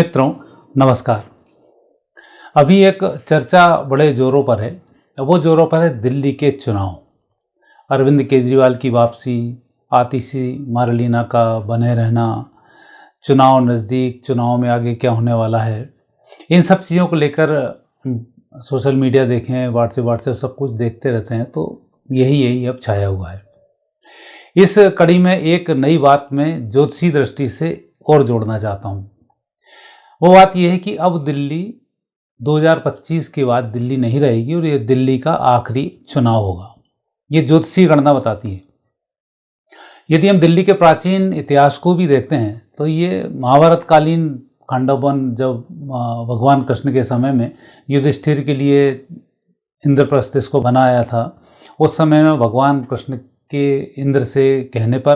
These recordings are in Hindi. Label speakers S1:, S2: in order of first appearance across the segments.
S1: मित्रों नमस्कार। अभी एक चर्चा बड़े जोरों पर है। वो जोरों पर है दिल्ली के चुनाव, अरविंद केजरीवाल की वापसी, आतिशी मारलीना का बने रहना, चुनाव नज़दीक, चुनाव में आगे क्या होने वाला है। इन सब चीज़ों को लेकर सोशल मीडिया देखें, व्हाट्सएप सब कुछ देखते रहते हैं, तो यही अब छाया हुआ है। इस कड़ी में एक नई बात मैं ज्योतिषी दृष्टि से और जोड़ना चाहता हूँ। वो बात यह है कि अब दिल्ली 2025 के बाद दिल्ली नहीं रहेगी और ये दिल्ली का आखिरी चुनाव होगा। ये ज्योतिषीय गणना बताती है। यदि हम दिल्ली के प्राचीन इतिहास को भी देखते हैं तो ये महाभारत कालीन खंडोवन, जब भगवान कृष्ण के समय में युधिष्ठिर के लिए इंद्रप्रस्थ इसको बनाया था, उस समय में भगवान कृष्ण के इंद्र से कहने पर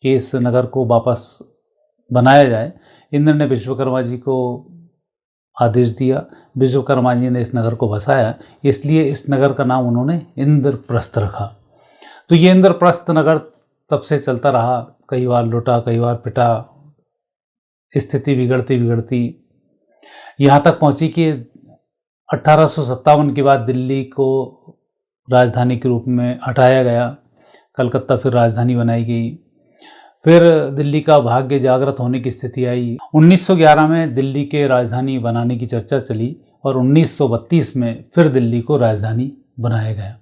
S1: कि इस नगर को वापस बनाया जाए, इंद्र ने विश्वकर्मा जी को आदेश दिया। विश्वकर्मा जी ने इस नगर को बसाया, इसलिए इस नगर का नाम उन्होंने इंद्रप्रस्थ रखा। तो ये इंद्रप्रस्थ नगर तब से चलता रहा, कई बार लुटा, कई बार पिटा, स्थिति बिगड़ती यहाँ तक पहुँची कि 1857 के बाद दिल्ली को राजधानी के रूप में हटाया गया। कलकत्ता फिर राजधानी बनाई गई। फिर दिल्ली का भाग्य जागृत होने की स्थिति आई। 1911 में दिल्ली के राजधानी बनाने की चर्चा चली और 1932 में फिर दिल्ली को राजधानी बनाया गया।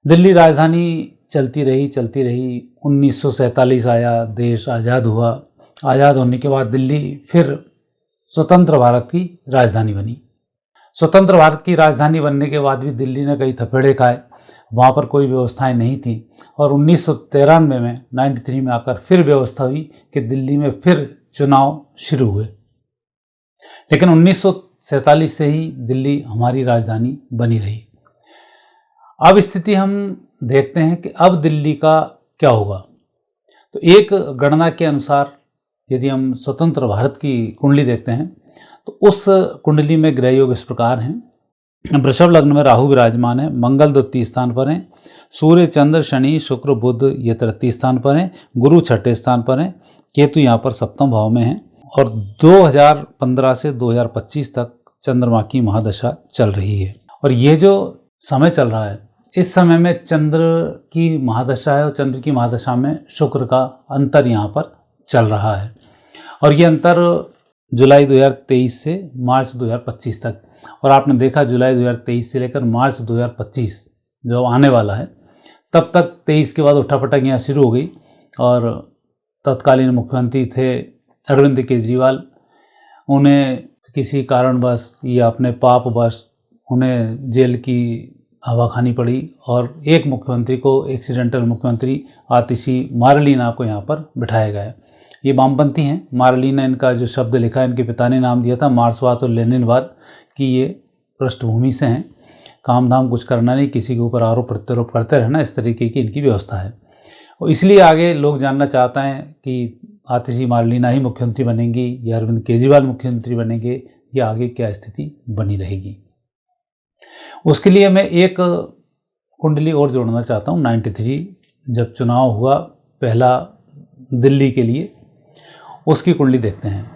S1: दिल्ली राजधानी चलती रही। 1947 आया, देश आज़ाद हुआ। आज़ाद होने के बाद दिल्ली फिर स्वतंत्र भारत की राजधानी बनी। स्वतंत्र भारत की राजधानी बनने के बाद भी दिल्ली ने कई थपेड़े खाए, वहाँ पर कोई व्यवस्थाएं नहीं थी और 1993 में 93 में आकर फिर व्यवस्था हुई कि दिल्ली में फिर चुनाव शुरू हुए। लेकिन 1947 से ही दिल्ली हमारी राजधानी बनी रही। अब स्थिति हम देखते हैं कि अब दिल्ली का क्या होगा। तो एक गणना के अनुसार यदि हम स्वतंत्र भारत की कुंडली देखते हैं तो उस कुंडली में ग्रह योग इस प्रकार हैं। वृषभ लग्न में राहु विराजमान है, मंगल द्वितीय स्थान पर है, सूर्य चंद्र शनि शुक्र बुध ये तृतीय स्थान पर है, गुरु छठे स्थान पर है, केतु यहाँ पर सप्तम भाव में है और 2015 से 2025 तक चंद्रमा की महादशा चल रही है। और ये जो समय चल रहा है, इस समय में चंद्र की महादशा है और चंद्र की महादशा में शुक्र का अंतर यहाँ पर चल रहा है और ये अंतर जुलाई 2023 से मार्च 2025 तक। और आपने देखा जुलाई 2023 से लेकर मार्च 2025 जो आने वाला है, तब तक 23 के बाद उठापटक यहाँ शुरू हो गई और तत्कालीन मुख्यमंत्री थे अरविंद केजरीवाल। उन्हें किसी कारणवश या अपने पापवश उन्हें जेल की हवा खानी पड़ी और एक मुख्यमंत्री को, एक्सीडेंटल मुख्यमंत्री आतिशी मारलीना को यहाँ पर बिठाया गया। ये वामपंथी हैं। मारलीना, इनका जो शब्द लिखा है, इनके पिता ने नाम दिया था मार्क्सवाद और लेनिनवाद की। ये पृष्ठभूमि से हैं, काम धाम कुछ करना नहीं, किसी के ऊपर आरोप प्रत्यारोप करते रहना, इस तरीके की इनकी व्यवस्था है। और इसलिए आगे लोग जानना चाहते हैं कि आतिशी मारलीना ही मुख्यमंत्री बनेंगी या अरविंद केजरीवाल मुख्यमंत्री बनेंगे या आगे क्या स्थिति बनी रहेगी। उसके लिए मैं एक कुंडली और जोड़ना चाहता हूँ। 93 जब चुनाव हुआ पहला दिल्ली के लिए, उसकी कुंडली देखते हैं।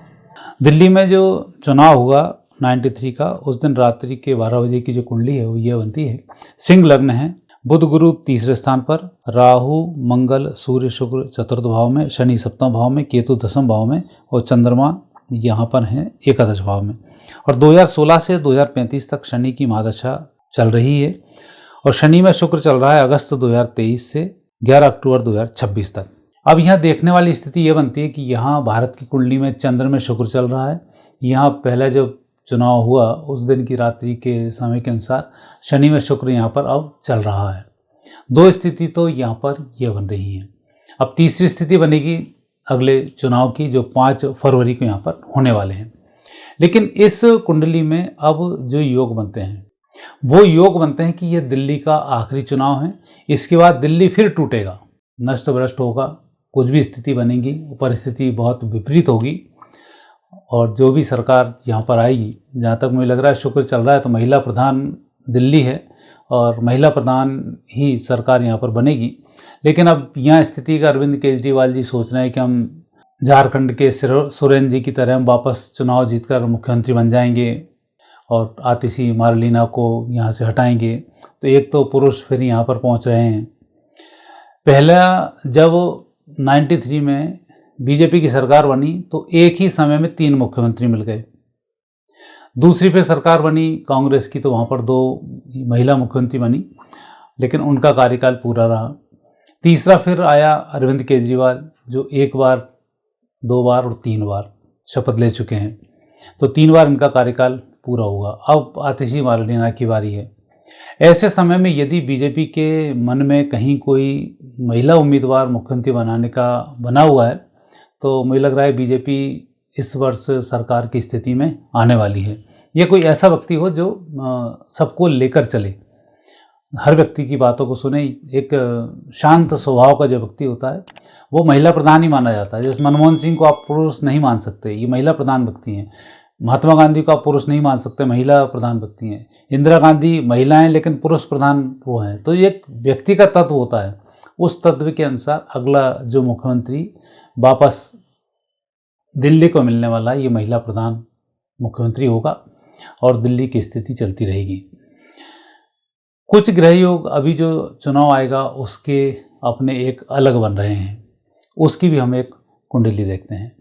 S1: दिल्ली में जो चुनाव हुआ 93 का, उस दिन रात्रि के 12 बजे की जो कुंडली है वो ये बनती है। सिंह लग्न है, बुध गुरु तीसरे स्थान पर, राहु मंगल सूर्य शुक्र चतुर्थ भाव में, शनि सप्तम भाव में, केतु दसम भाव में और चंद्रमा यहाँ पर हैं एकादश भाव में। और 2016 से 2035 तक शनि की महादशा चल रही है और शनि में शुक्र चल रहा है अगस्त 2023 से 11 अक्टूबर 2026 तक। अब यहाँ देखने वाली स्थिति ये बनती है कि यहाँ भारत की कुंडली में चंद्र में शुक्र चल रहा है। यहाँ पहला जब चुनाव हुआ उस दिन की रात्रि के समय के अनुसार शनि में शुक्र यहाँ पर अब चल रहा है। दो स्थिति तो यहाँ पर ये बन रही हैं। अब तीसरी स्थिति बनेगी अगले चुनाव की, जो 5 फरवरी को यहाँ पर होने वाले हैं। लेकिन इस कुंडली में अब जो योग बनते हैं वो योग बनते हैं कि ये दिल्ली का आखिरी चुनाव है। इसके बाद दिल्ली फिर टूटेगा, नष्ट भ्रष्ट होगा, कुछ भी स्थिति बनेगी, परिस्थिति बहुत विपरीत होगी और जो भी सरकार यहाँ पर आएगी, जहाँ तक मुझे लग रहा है शुक्र चल रहा है तो महिला प्रधान दिल्ली है और महिला प्रधान ही सरकार यहाँ पर बनेगी। लेकिन अब यहाँ स्थिति का अरविंद केजरीवाल जी सोच रहे हैं कि हम झारखंड के सोरेन जी की तरह हम वापस चुनाव जीतकर मुख्यमंत्री बन जाएंगे और आतिशी मारलीना को यहाँ से हटाएंगे। तो एक तो पुरुष फिर यहाँ पर पहुँच रहे हैं। पहला जब 93 में बीजेपी की सरकार बनी तो एक ही समय में 3 मुख्यमंत्री मिल गए। दूसरी फिर सरकार बनी कांग्रेस की तो वहाँ पर 2 महिला मुख्यमंत्री बनी, लेकिन उनका कार्यकाल पूरा रहा। तीसरा फिर आया अरविंद केजरीवाल, जो 1 बार, 2 बार और 3 बार शपथ ले चुके हैं। तो 3 बार इनका कार्यकाल पूरा होगा। अब आतिशी मारलीना की बारी है। ऐसे समय में यदि बीजेपी के मन में कहीं कोई महिला उम्मीदवार मुख्यमंत्री बनाने का बना हुआ है तो मुझे लग रहा है बीजेपी इस वर्ष सरकार की स्थिति में आने वाली है। ये कोई ऐसा व्यक्ति हो जो सबको लेकर चले, हर व्यक्ति की बातों को सुने। एक शांत स्वभाव का जो व्यक्ति होता है वो महिला प्रधान ही माना जाता है। जैसे मनमोहन सिंह को आप पुरुष नहीं मान सकते, ये महिला प्रधान व्यक्ति हैं। महात्मा गांधी को आप पुरुष नहीं मान सकते, महिला प्रधान व्यक्ति हैं। इंदिरा गांधी महिला हैं लेकिन पुरुष प्रधान वो हैं। तो ये एक व्यक्ति का तत्व होता है, उस तत्व के अनुसार अगला जो मुख्यमंत्री वापस दिल्ली को मिलने वाला है ये महिला प्रधान मुख्यमंत्री होगा और दिल्ली की स्थिति चलती रहेगी। कुछ ग्रह योग अभी जो चुनाव आएगा उसके अपने एक अलग बन रहे हैं, उसकी भी हम एक कुंडली देखते हैं।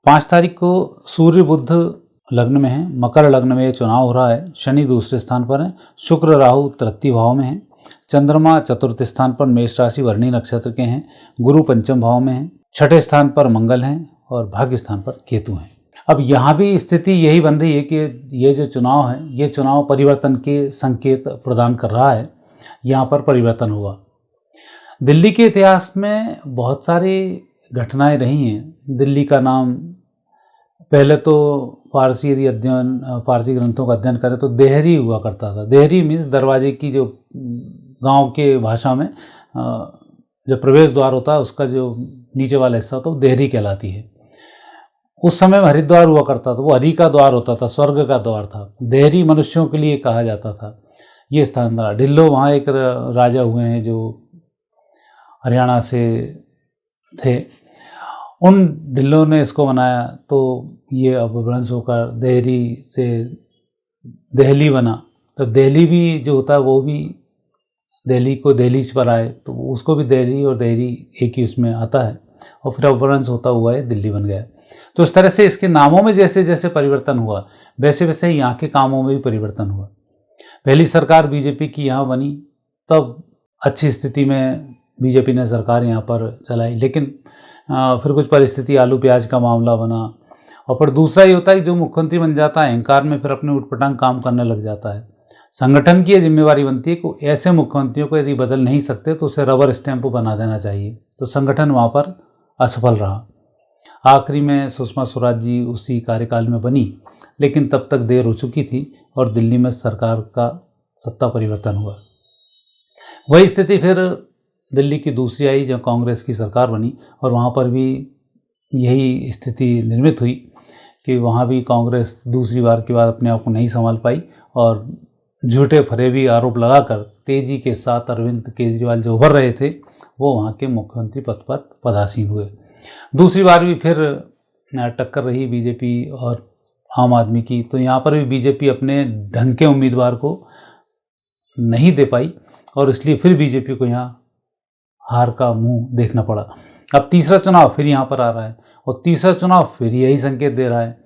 S1: 5 तारीख को सूर्य बुध लग्न में है, मकर लग्न में ये चुनाव हो रहा है। शनि दूसरे स्थान पर है, शुक्र राहु तृतीय भाव में है, चंद्रमा चतुर्थ स्थान पर मेष राशि वर्णी नक्षत्र के हैं, गुरु पंचम भाव में है, छठे स्थान पर मंगल हैं और भाग्य स्थान पर केतु हैं। अब यहाँ भी स्थिति यही बन रही है कि ये जो चुनाव है ये चुनाव परिवर्तन के संकेत प्रदान कर रहा है। यहाँ पर परिवर्तन हुआ। दिल्ली के इतिहास में बहुत सारी घटनाएं रही हैं। दिल्ली का नाम पहले तो फारसी यदि फारसी ग्रंथों का अध्ययन करें तो देहरी हुआ करता था। देहरी मीन्स दरवाजे की, जो गांव के भाषा में जो प्रवेश द्वार होता है उसका जो नीचे वाला हिस्सा होता है वो देहरी कहलाती है। उस समय में हरिद्वार हुआ करता था, वो हरि का द्वार होता था, स्वर्ग का द्वार था। देहरी मनुष्यों के लिए कहा जाता था। ये स्थान था। ढिल्लो वहाँ एक राजा हुए हैं जो हरियाणा से थे, उन ढिल्लों ने इसको बनाया तो ये अपभ्रंश होकर देहरी से देहली बना। तो देहली भी जो होता है वो भी दिल्ली को दहलीज पर आए तो उसको भी दिल्ली और देहरी एक ही उसमें आता है और फिर अपभ्रंश होता हुआ है दिल्ली बन गया। तो इस तरह से इसके नामों में जैसे जैसे परिवर्तन हुआ वैसे वैसे यहाँ के कामों में भी परिवर्तन हुआ। पहली सरकार बीजेपी की यहाँ बनी तब अच्छी स्थिति में बीजेपी ने सरकार यहाँ पर चलाई, लेकिन फिर कुछ परिस्थिति आलू प्याज का मामला बना। और फिर दूसरा ये होता है कि जो मुख्यमंत्री बन जाता है अहंकार में फिर अपने उटपटांग काम करने लग जाता है। संगठन की ये जिम्मेवारी बनती है कि ऐसे मुख्यमंत्रियों को यदि बदल नहीं सकते तो उसे रबर स्टैंप बना देना चाहिए। तो संगठन वहाँ पर असफल रहा। आखिरी में सुषमा स्वराज जी उसी कार्यकाल में बनी, लेकिन तब तक देर हो चुकी थी और दिल्ली में सरकार का सत्ता परिवर्तन हुआ। वही स्थिति फिर दिल्ली की दूसरी आई जब कांग्रेस की सरकार बनी और वहाँ पर भी यही स्थिति निर्मित हुई कि वहाँ भी कांग्रेस दूसरी बार के बाद अपने आप को नहीं संभाल पाई और झूठे फरेबी आरोप लगाकर तेजी के साथ अरविंद केजरीवाल जो उभर रहे थे वो वहाँ के मुख्यमंत्री पद पर पदासीन हुए। दूसरी बार भी फिर टक्कर रही बीजेपी और आम आदमी की, तो यहाँ पर भी बीजेपी अपने ढंग के उम्मीदवार को नहीं दे पाई और इसलिए फिर बीजेपी को यहाँ हार का मुंह देखना पड़ा। अब तीसरा चुनाव फिर यहाँ पर आ रहा है और तीसरा चुनाव फिर यही संकेत दे रहा है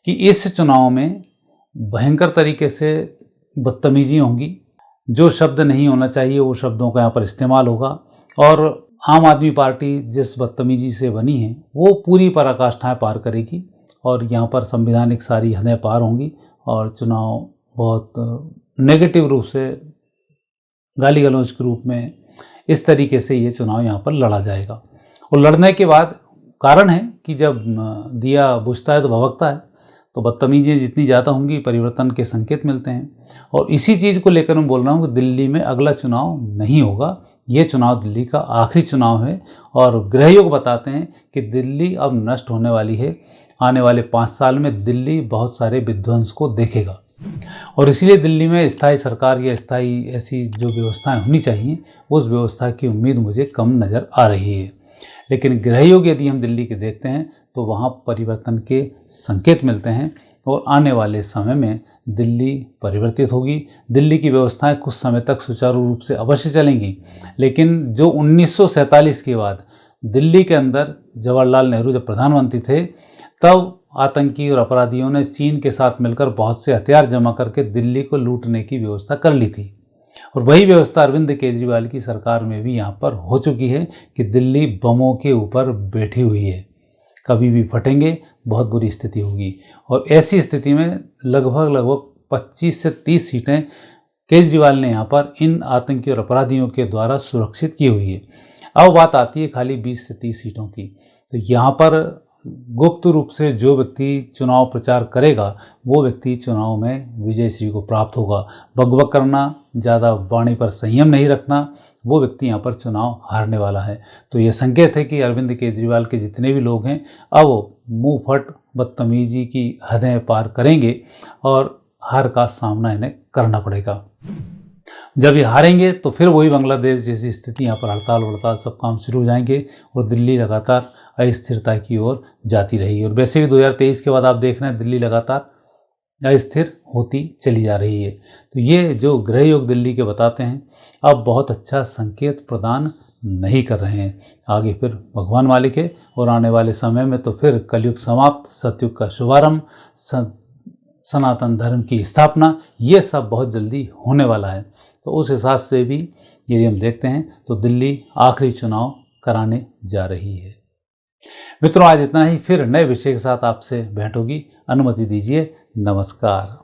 S1: कि इस चुनाव में भयंकर तरीके से बदतमीजी होंगी। जो शब्द नहीं होना चाहिए वो शब्दों का यहाँ पर इस्तेमाल होगा और आम आदमी पार्टी जिस बदतमीजी से बनी है वो पूरी पराकाष्ठाएं पार करेगी और यहाँ पर संवैधानिक सारी हदें पार होंगी और चुनाव बहुत नेगेटिव रूप से, गाली गलौज के रूप में इस तरीके से ये चुनाव यहाँ पर लड़ा जाएगा। और लड़ने के बाद कारण है कि जब दिया बुझता है तो भभकता है, तो बदतमीजियाँ जितनी ज़्यादा होंगी परिवर्तन के संकेत मिलते हैं। और इसी चीज़ को लेकर मैं बोल रहा हूँ कि दिल्ली में अगला चुनाव नहीं होगा, ये चुनाव दिल्ली का आखिरी चुनाव है और ग्रहयोग बताते हैं कि दिल्ली अब नष्ट होने वाली है। आने वाले 5 साल में दिल्ली बहुत सारे विध्वंस को देखेगा और इसीलिए दिल्ली में स्थायी सरकार या स्थायी ऐसी जो व्यवस्थाएं होनी चाहिए उस व्यवस्था की उम्मीद मुझे कम नज़र आ रही है। लेकिन ग्रहयोग यदि हम दिल्ली के देखते हैं तो वहाँ परिवर्तन के संकेत मिलते हैं और आने वाले समय में दिल्ली परिवर्तित होगी। दिल्ली की व्यवस्थाएं कुछ समय तक सुचारू रूप से अवश्य चलेंगी, लेकिन जो 1947 के बाद दिल्ली के अंदर जवाहरलाल नेहरू जब प्रधानमंत्री थे तब आतंकी और अपराधियों ने चीन के साथ मिलकर बहुत से हथियार जमा करके दिल्ली को लूटने की व्यवस्था कर ली थी। और वही व्यवस्था अरविंद केजरीवाल की सरकार में भी यहाँ पर हो चुकी है कि दिल्ली बमों के ऊपर बैठी हुई है, कभी भी फटेंगे, बहुत बुरी स्थिति होगी। और ऐसी स्थिति में लगभग 25 से 30 सीटें केजरीवाल ने यहाँ पर इन आतंकी और अपराधियों के द्वारा सुरक्षित की हुई है। अब बात आती है खाली 20 से 30 सीटों की। तो यहाँ पर गुप्त रूप से जो व्यक्ति चुनाव प्रचार करेगा वो व्यक्ति चुनाव में विजयश्री को प्राप्त होगा। बकबक करना, ज़्यादा वाणी पर संयम नहीं रखना, वो व्यक्ति यहाँ पर चुनाव हारने वाला है। तो ये संकेत है कि अरविंद केजरीवाल के जितने भी लोग हैं अब मुंह फट बदतमीजी की हदें पार करेंगे और हार का सामना इन्हें करना पड़ेगा। जब ये हारेंगे तो फिर वही बांग्लादेश जैसी स्थिति, यहाँ पर हड़ताल वड़ताल सब काम शुरू हो जाएंगे और दिल्ली लगातार अस्थिरता की ओर जाती रही। और वैसे भी 2023 के बाद आप देख रहे हैं दिल्ली लगातार अस्थिर होती चली जा रही है। तो ये जो ग्रह योग दिल्ली के बताते हैं अब बहुत अच्छा संकेत प्रदान नहीं कर रहे हैं। आगे फिर भगवान मालिक है और आने वाले समय में तो फिर कलयुग समाप्त, सतयुग का शुभारंभ, सनातन धर्म की स्थापना, ये सब बहुत जल्दी होने वाला है। तो उस हिसाब से भी यदि हम देखते हैं तो दिल्ली आखिरी चुनाव कराने जा रही है। मित्रों, आज इतना ही, फिर नए विषय के साथ आपसे भेंट होगी। अनुमति दीजिए, नमस्कार।